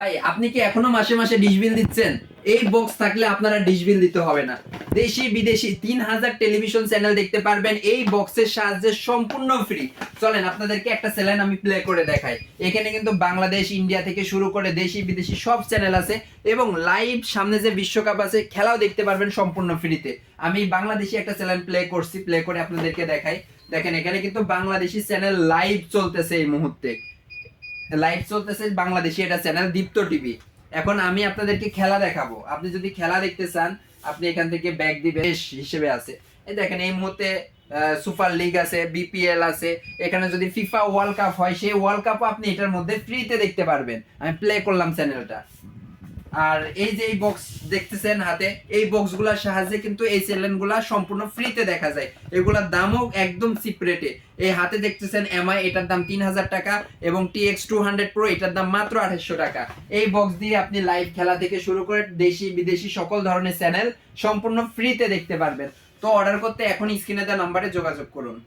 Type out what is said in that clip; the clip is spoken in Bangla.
ভাই আপনি কি এখনো মাসে মাসে ডিশ বিল দিচ্ছেন? এই বক্স থাকলে আপনারা ডিশ বিল দিতে হবে না। দেশি বিদেশি 3000 টেলিভিশন চ্যানেল দেখতে পারবেন এই বক্সের সাহায্যে, সম্পূর্ণ ফ্রি। চলেন আপনাদেরকে একটা চ্যানেল আমি প্লে করে দেখাই। এখানে কিন্তু বাংলাদেশ, ইন্ডিয়া থেকে শুরু করে দেশি বিদেশি সব চ্যানেল আছে এবং লাইভ সামনে যে বিশ্বকাপ আছে খেলাও দেখতে পারবেন সম্পূর্ণ ফ্রিতে। আমি বাংলাদেশি একটা চ্যানেল প্লে করছি, প্লে করে আপনাদেরকে দেখাই। দেখেন এখানে কিন্তু বাংলাদেশি চ্যানেল লাইভ চলতেছে এই মুহূর্তে। লাইভ চলতেছে বাংলাদেশি এটা চ্যানেল দীপ্ত টিভি। এখন আমি আপনাদেরকে খেলা দেখাবো। আপনি যদি খেলা দেখতে চান আপনি এখান থেকে ব্যাক দিবে হিসেবে আছে। এই দেখেন এই মুহূর্তে সুপার লিগ আছে, বিপিএল আছে। এখানে যদি ফিফা ওয়ার্ল্ড কাপ হয় সেই ওয়ার্ল্ড কাপও আপনি এটার মধ্যে ফ্রিতে দেখতে পারবেন। আমি প্লে করলাম চ্যানেলটা। আর এই যে এই বক্স দেখতেছেন হাতে, এই বক্সগুলোর সাহায্যে কিন্তু এই চ্যানেলগুলো সম্পূর্ণ ফ্রিতে দেখা যায়। এগুলোর দামও একদম চিপ রেটে। এই হাতে দেখতেছেন এমআই, এটার দাম 3000 টাকা এবং টিএক্স 200 প্রো এটার দাম মাত্র 2800 টাকা। এই বক্স দিয়ে আপনি লাইভ খেলা থেকে শুরু করে দেশি বিদেশি সকল ধরনের চ্যানেল সম্পূর্ণ ফ্রিতে দেখতে পারবেন। তো অর্ডার করতে এখন স্ক্রিনে দেওয়া নাম্বারে যোগাযোগ করুন।